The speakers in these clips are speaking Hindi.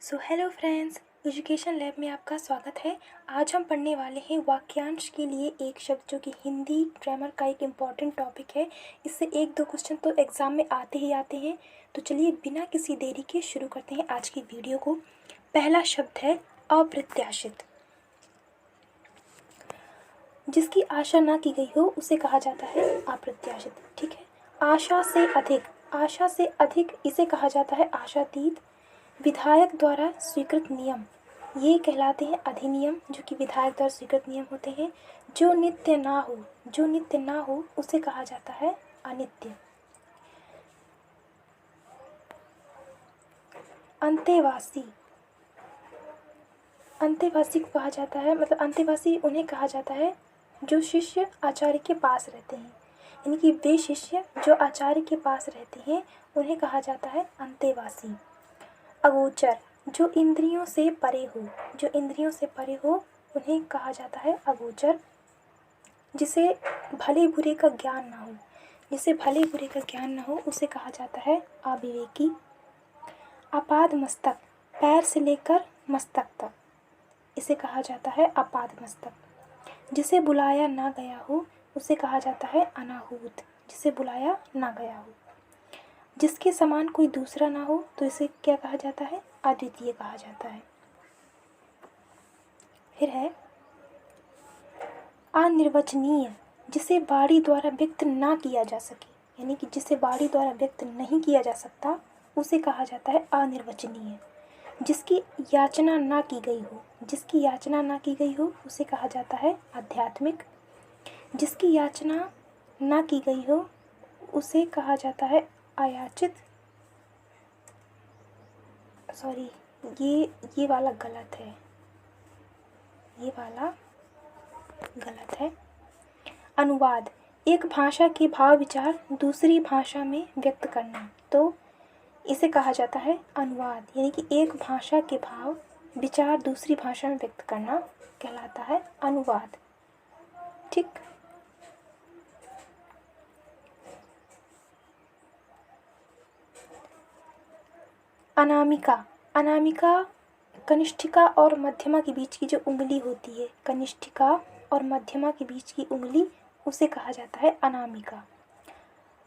So hello friends, education lab में आपका स्वागत है। आज हम पढ़ने वाले हैं वाक्यांश के लिए एक शब्द, जो कि हिंदी ग्रामर का एक इम्पॉर्टेंट टॉपिक है। इससे एक दो क्वेश्चन तो एग्ज़ाम में आते ही आते हैं। तो चलिए बिना किसी देरी के शुरू करते हैं आज की वीडियो को। पहला शब्द है अप्रत्याशित। जिसकी आशा ना की गई हो उसे कहा जाता है अप्रत्याशित। ठीक है। आशा से अधिक इसे कहा जाता है आशातीत। विधायक द्वारा स्वीकृत नियम ये कहलाते हैं अधिनियम, जो कि विधायक द्वारा स्वीकृत नियम होते हैं। जो नित्य ना हो उसे कहा जाता है अनित्य। अंतेवासी को कहा जाता है, मतलब अंतेवासी उन्हें कहा जाता है जो शिष्य आचार्य के पास रहते हैं। यानी कि वे शिष्य जो आचार्य के पास रहते हैं उन्हें कहा जाता है अंतेवासी। अगोचर जो इंद्रियों से परे हो उन्हें कहा जाता है अगोचर। जिसे भले बुरे का ज्ञान ना हो उसे कहा जाता है अविवेकी। आपाद मस्तक पैर से लेकर मस्तक तक इसे कहा जाता है आपाद मस्तक। जिसे बुलाया ना गया हो उसे कहा जाता है अनाहूत। जिसके समान कोई दूसरा ना हो तो इसे क्या कहा जाता है अद्वितीय कहा जाता है। फिर है अनिर्वचनीय जिसे वाणी द्वारा व्यक्त ना किया जा सके, यानी कि जिसे वाणी द्वारा व्यक्त नहीं किया जा सकता उसे कहा जाता है अनिर्वचनीय। जिसकी याचना ना की गई हो उसे कहा जाता है आध्यात्मिक। जिसकी याचना ना की गई हो उसे कहा जाता है अयाचित। सॉरी, ये वाला गलत है। अनुवाद एक भाषा के भाव विचार दूसरी भाषा में व्यक्त करना, तो इसे कहा जाता है अनुवाद। यानी कि एक भाषा के भाव विचार दूसरी भाषा में व्यक्त करना कहलाता है अनुवाद। ठीक। अनामिका कनिष्ठिका और मध्यमा के बीच की जो उंगली होती है, कनिष्ठिका और मध्यमा के बीच की उंगली, उसे कहा जाता है अनामिका।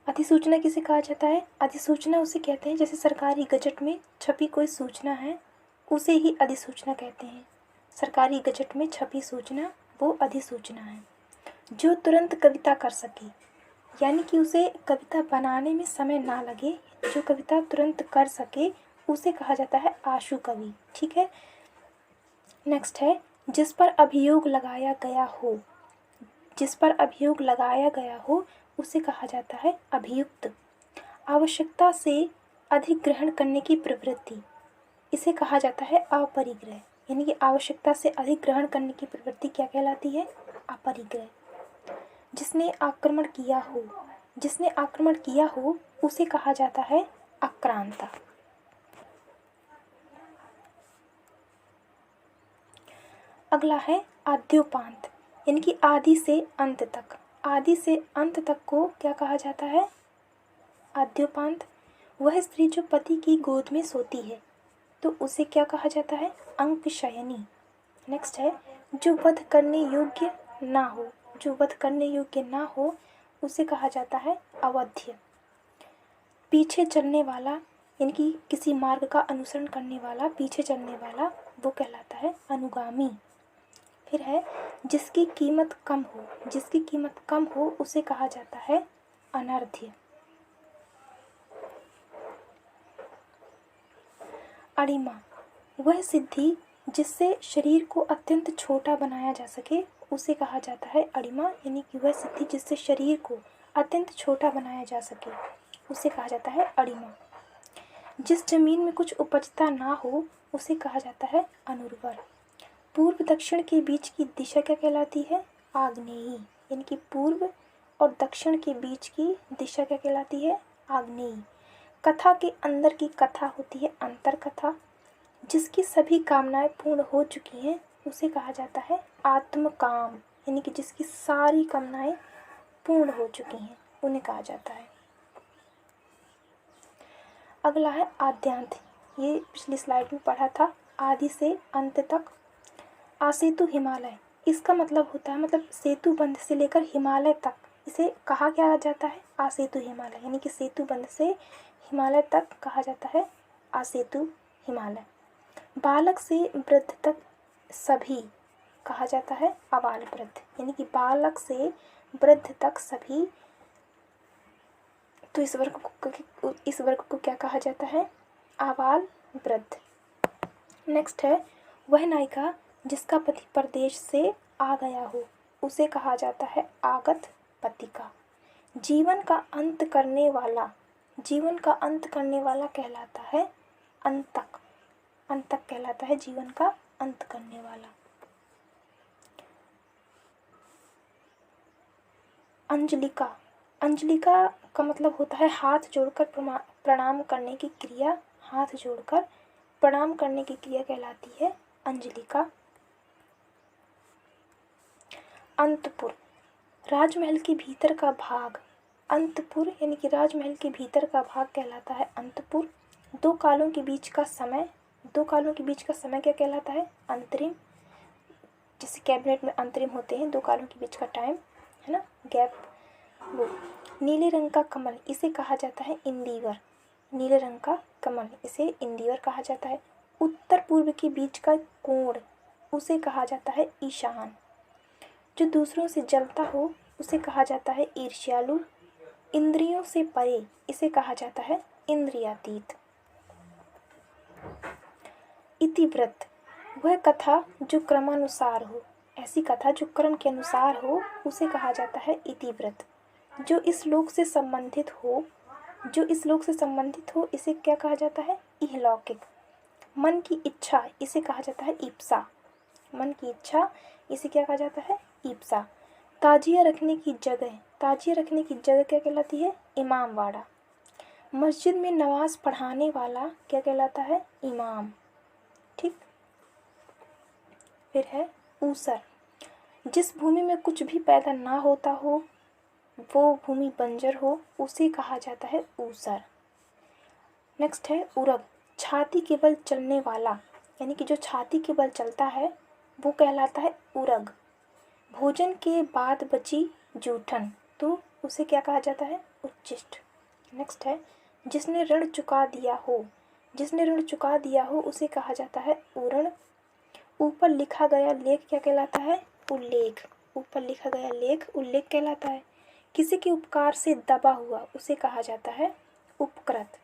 अधिसूचना किसे कहा जाता है? अधिसूचना उसे कहते हैं जैसे सरकारी गजट में छपी कोई सूचना है उसे ही अधिसूचना कहते हैं। सरकारी गजट में छपी सूचना वो अधिसूचना है। जो तुरंत कविता कर सके, यानी कि उसे कविता बनाने में समय ना लगे, जो कविता तुरंत कर सके उसे कहा जाता है आशु कवि। ठीक है। नेक्स्ट है जिस पर अभियोग लगाया गया हो उसे कहा जाता है अभियुक्त। आवश्यकता से अधिक ग्रहण करने की प्रवृत्ति, इसे कहा जाता है अपरिग्रह। यानी कि आवश्यकता से अधिक ग्रहण करने की प्रवृत्ति क्या कहलाती है? अपरिग्रह। जिसने आक्रमण किया हो उसे कहा जाता है आक्रांता। अगला है आद्योपांत, यानी कि आदि से अंत तक को क्या कहा जाता है? आद्योपांत। वह स्त्री जो पति की गोद में सोती है तो उसे क्या कहा जाता है? अंकशयनी। नेक्स्ट है जो वध करने योग्य ना हो उसे कहा जाता है अवध्य। पीछे चलने वाला, यानी कि किसी मार्ग का अनुसरण करने वाला, पीछे चलने वाला, वो कहलाता है अनुगामी। फिर है जिसकी कीमत कम हो उसे कहा जाता है अनर्ध्य। अणिमा वह सिद्धि जिससे शरीर को अत्यंत छोटा बनाया जा सके उसे कहा जाता है अणिमा। यानी कि वह सिद्धि जिससे शरीर को अत्यंत छोटा बनाया जा सके उसे कहा जाता है अणिमा। जिस जमीन में कुछ उपजता ना हो उसे कहा जाता है अनुर्वर। पूर्व दक्षिण के बीच की दिशा क्या कहलाती है? आग्नेयी। यानी कि पूर्व और दक्षिण के बीच की दिशा क्या कहलाती है? आग्नेयी। कथा के अंदर की कथा होती है अंतर कथा। जिसकी सभी कामनाएं पूर्ण हो चुकी हैं उसे कहा जाता है आत्मकाम। यानी कि जिसकी सारी कामनाएं पूर्ण हो चुकी हैं उन्हें कहा जाता है। अगला है आद्यांत, ये पिछली स्लाइड में पढ़ा था, आदि से अंत तक। आसेतु हिमालय, इसका मतलब होता है, मतलब सेतु बंध से लेकर हिमालय तक, इसे कहा क्या जाता है, आसेतु हिमालय, यानी कि सेतु बंध से हिमालय तक कहा जाता है आसेतु हिमालय। बालक से वृद्ध तक सभी कहा जाता है आबाल वृद्ध, यानी कि बालक से वृद्ध तक सभी, तो इस वर्ग को क्या कहा जाता है, आबाल वृद्ध। नेक्स्ट है, वह नायिका जिसका पति परदेश से आ गया हो उसे कहा जाता है आगत पतिका। जीवन का अंत करने वाला, जीवन का अंत करने वाला कहलाता है अंतक, अंतक कहलाता है जीवन का अंत करने वाला। अंजलिका, अंजलिका का मतलब होता है हाथ जोड़कर प्रणाम करने की क्रिया, हाथ जोड़कर प्रणाम करने की क्रिया कहलाती है अंजलिका। अंतपुर, राजमहल के भीतर का भाग, अंतपुर यानी कि राजमहल के भीतर का भाग कहलाता है अंतपुर। दो कालों के बीच का समय, दो कालों के बीच का समय क्या कहलाता है, अंतरिम। जैसे कैबिनेट में अंतरिम होते हैं, दो कालों के बीच का टाइम है ना, गैप, वो। नीले रंग का कमल, इसे कहा जाता है इंदिवर, नीले रंग का कमल, इसे इंदिवर कहा जाता है। उत्तर पूर्व के बीच का कोण, उसे कहा जाता है ईशान। जो दूसरों से जलता हो उसे कहा जाता है ईर्ष्यालु। इंद्रियों से परे, इसे कहा जाता है इंद्रियातीत। इतिवृत्त, वह कथा जो क्रमानुसार हो, ऐसी कथा जो क्रम के अनुसार हो उसे कहा जाता है इतिवृत्त। जो इस लोक से संबंधित हो, जो इस लोक से संबंधित हो इसे क्या कहा जाता है, इहलौकिक। मन की इच्छा, इसे कहा जाता है ईप्सा, मन की इच्छा, इसे क्या कहा जाता है, ईप्सा। ताजिया रखने की जगह, ताजिया रखने की जगह क्या कहलाती है, इमामबाड़ा। मस्जिद में नमाज पढ़ाने वाला क्या कहलाता है, इमाम। ठीक। फिर है ऊसर, जिस भूमि में कुछ भी पैदा ना होता हो, वो भूमि बंजर हो, उसे कहा जाता है ऊसर। नेक्स्ट है उरग, छाती के बल चलने वाला, यानी कि जो छाती के बल चलता है वो कहलाता है उरग। भोजन के बाद बची जूठन, तो उसे क्या कहा जाता है, उच्छिष्ट। नेक्स्ट है जिसने ऋण चुका दिया हो, जिसने ऋण चुका दिया हो उसे कहा जाता है उऋण। ऊपर लिखा गया लेख क्या कहलाता है, उल्लेख। ऊपर लिखा गया लेख उल्लेख कहलाता है। किसी के उपकार से दबा हुआ उसे कहा जाता है उपकृत,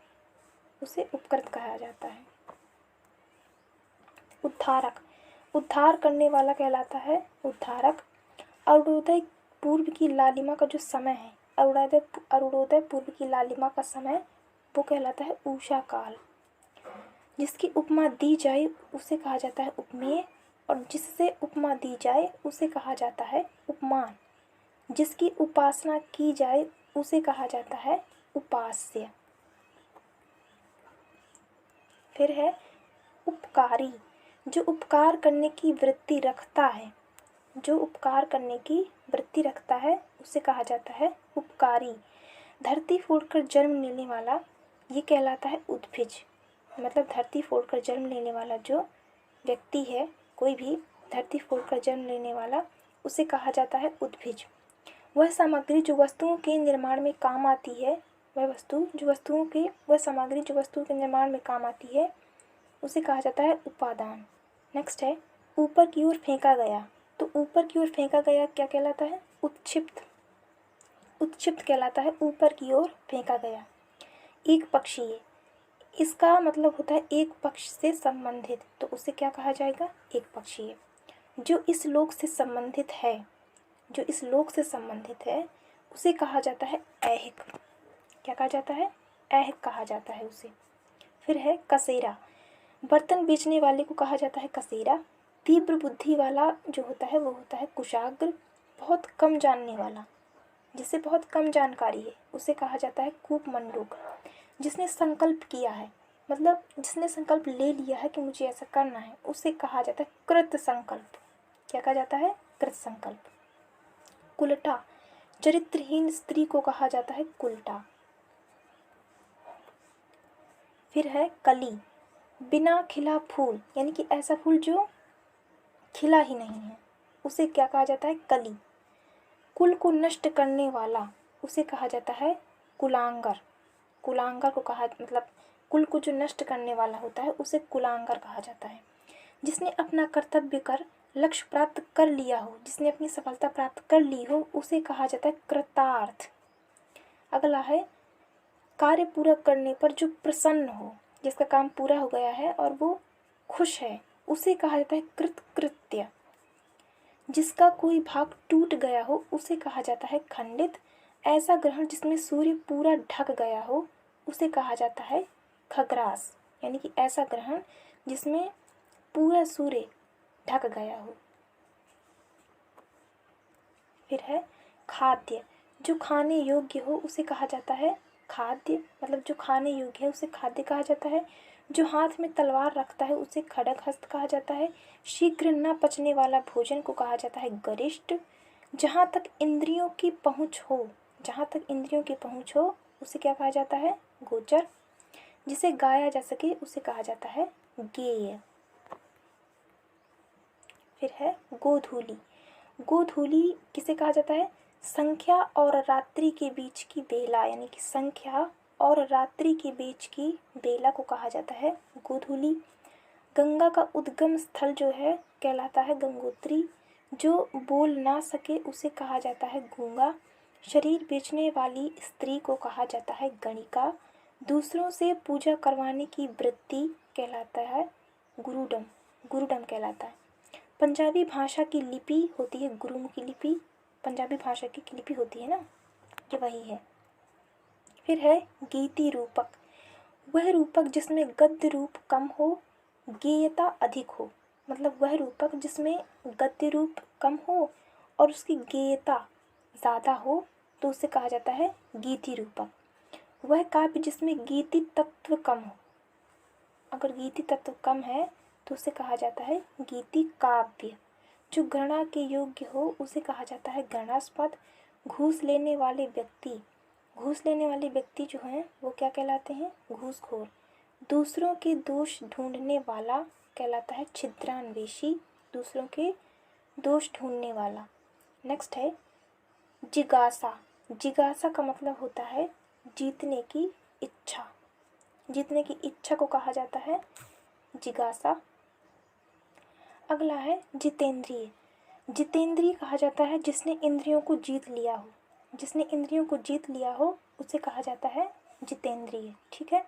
उसे उपकृत कहा जाता है। उद्धारक, उद्धार करने वाला कहलाता है उद्धारक। अरुणोदय पूर्व की लालिमा का जो समय है, अरुणोदय पूर्व की लालिमा का समय वो कहलाता है उषा काल। जिसकी उपमा दी जाए उसे कहा जाता है उपमेय, और जिससे उपमा दी जाए उसे कहा जाता है उपमान। जिसकी उपासना की जाए उसे कहा जाता है उपास्य। फिर है उपकारी, जो उपकार करने की वृत्ति रखता है, जो उपकार करने की वृत्ति रखता है उसे कहा जाता है उपकारी। धरती फोड़कर जन्म लेने वाला ये कहलाता है उद्भिज, मतलब धरती फोड़कर जन्म लेने वाला जो व्यक्ति है, कोई भी धरती फोड़कर जन्म लेने वाला उसे कहा जाता है उद्भिज। वह सामग्री जो वस्तुओं के निर्माण में काम आती है, वह सामग्री जो वस्तुओं के निर्माण में काम आती है उसे कहा जाता है उपादान। नेक्स्ट है ऊपर की ओर फेंका गया, तो ऊपर की ओर फेंका गया क्या कहलाता है, उत्क्षिप्त, उत्क्षिप्त कहलाता है ऊपर की ओर फेंका गया। एक पक्षीय, इसका मतलब होता है एक पक्ष से संबंधित, तो उसे क्या कहा जाएगा, एक पक्षीय। जो इस लोक से संबंधित है, जो इस लोक से संबंधित है उसे कहा जाता है ऐहिक। क्या कहा जाता है, ऐहिक कहा जाता है उसे। फिर है कसेरा, बर्तन बेचने वाले को कहा जाता है कसेरा। तीव्र बुद्धि वाला जो होता है वो होता है कुशाग्र। बहुत कम जानने वाला, जिसे बहुत कम जानकारी है उसे कहा जाता है कूपमंडूक। जिसने संकल्प किया है, मतलब जिसने संकल्प ले लिया है कि मुझे ऐसा करना है, उसे कहा जाता है कृत संकल्प। क्या कहा जाता है, कृत संकल्प। कुलटा, चरित्रहीन स्त्री को कहा जाता है कुलटा। फिर है कली, बिना खिला फूल यानी कि ऐसा फूल जो खिला ही नहीं है, उसे क्या कहा जाता है? कली। कुल को नष्ट करने वाला, उसे कहा जाता है कुलांगर। कुलांगर को कहा, मतलब कुल को जो नष्ट करने वाला होता है उसे कुलांगर कहा जाता है। जिसने अपना कर्तव्य कर लक्ष्य प्राप्त कर लिया हो, जिसने अपनी सफलता प्राप्त कर ली हो, उसे कहा जाता है कृतार्थ। अगला है कार्य पूरा करने पर जो प्रसन्न हो, जिसका काम पूरा हो गया है और वो खुश है, उसे कहा जाता है कृतकृत्य। जिसका कोई भाग टूट गया हो उसे कहा जाता है खंडित। ऐसा ग्रहण जिसमें सूर्य पूरा ढक गया हो उसे कहा जाता है खग्रास, यानी कि ऐसा ग्रहण जिसमें पूरा सूर्य ढक गया हो। फिर है खाद्य, जो खाने योग्य हो उसे कहा जाता है खाद्य, मतलब जो खाने योग्य है उसे खाद्य कहा जाता है। जो हाथ में तलवार रखता है उसे खड्ग हस्त कहा जाता है। शीघ्र न पचने वाला भोजन को कहा जाता है गरिष्ठ। जहाँ तक इंद्रियों की पहुँच हो, जहाँ तक इंद्रियों की पहुँच हो उसे क्या कहा जाता है? गोचर। जिसे गाया जा सके उसे कहा जाता है गेय। फिर है गोधूली। गोधूली किसे कहा जाता है? संख्या और रात्रि के बीच की बेला, यानी कि संख्या और रात्रि के बीच की बेला को कहा जाता है गोधूली। गंगा का उद्गम स्थल जो है कहलाता है गंगोत्री। जो बोल ना सके उसे कहा जाता है गूंगा। शरीर बेचने वाली स्त्री को कहा जाता है गणिका। दूसरों से पूजा करवाने की वृत्ति कहलाता है गुरुडम, गुरुडम कहलाता है। पंजाबी भाषा की लिपि होती है गुरुमुखी लिपि, पंजाबी भाषा की लिपि होती है ना, ये वही है। फिर है गीति रूपक, वह रूपक जिसमें गद्य रूप कम हो, गेयता अधिक हो। मतलब वह रूपक जिसमें गद्य रूप कम हो और उसकी गेयता ज़्यादा हो तो उसे कहा जाता है गीति रूपक। वह काव्य जिसमें गीति तत्व कम हो, अगर गीति तत्व कम है तो उसे कहा जाता है गीति काव्य। जो गणना के योग्य हो उसे कहा जाता है गणनास्पद। घूस लेने वाले व्यक्ति, घूस लेने वाले व्यक्ति जो हैं वो क्या कहलाते हैं? घूसखोर। दूसरों के दोष ढूंढने वाला कहलाता है छिद्रान्वेषी, दूसरों के दोष ढूंढने वाला। नेक्स्ट है जिज्ञासा। जिज्ञासा का मतलब होता है जीतने की इच्छा, जीतने की इच्छा को कहा जाता है जिज्ञासा। अगला है जितेंद्रिय। जितेंद्रिय कहा जाता है जिसने इंद्रियों को जीत लिया हो, जिसने इंद्रियों को जीत लिया हो उसे कहा जाता है जितेंद्रिय। ठीक है।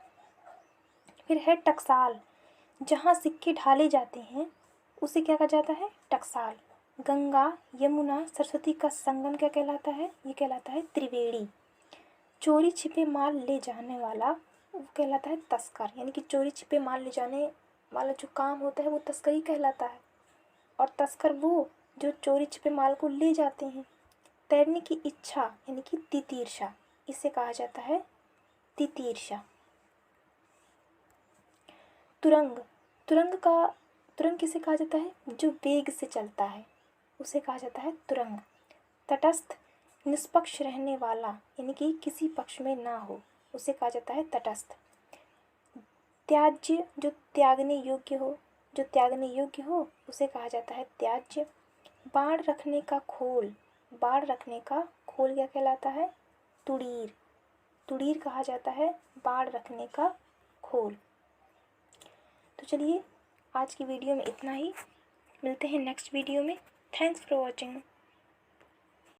फिर है टकसाल, जहाँ सिक्के ढाले जाते हैं उसे क्या कहा जाता है? टकसाल। गंगा यमुना सरस्वती का संगम क्या कहलाता है? ये कहलाता है त्रिवेणी। चोरी छिपे माल ले जाने वाला वो कहलाता है तस्कर, यानी कि चोरी छिपे माल ले जाने वाला जो काम होता है वो तस्करी कहलाता है, और तस्कर वो जो चोरी छिपे माल को ले जाते हैं। तैरने की इच्छा यानी कि तितीर्षा, इसे कहा जाता है तितीर्षा। तुरंग, तुरंग किसे कहा जाता है? जो वेग से चलता है उसे कहा जाता है तुरंग। तटस्थ, निष्पक्ष रहने वाला यानी कि किसी पक्ष में ना हो उसे कहा जाता है तटस्थ। त्याज्य, जो त्यागने योग्य हो, जो त्यागने योग्य हो उसे कहा जाता है त्याज्य। बाढ़ रखने का खोल, बाढ़ रखने का खोल क्या कहलाता है? तुड़ीर, तुड़ीर कहा जाता है बाढ़ रखने का खोल। तो चलिए आज की वीडियो में इतना ही, मिलते हैं नेक्स्ट वीडियो में। Thanks for watching.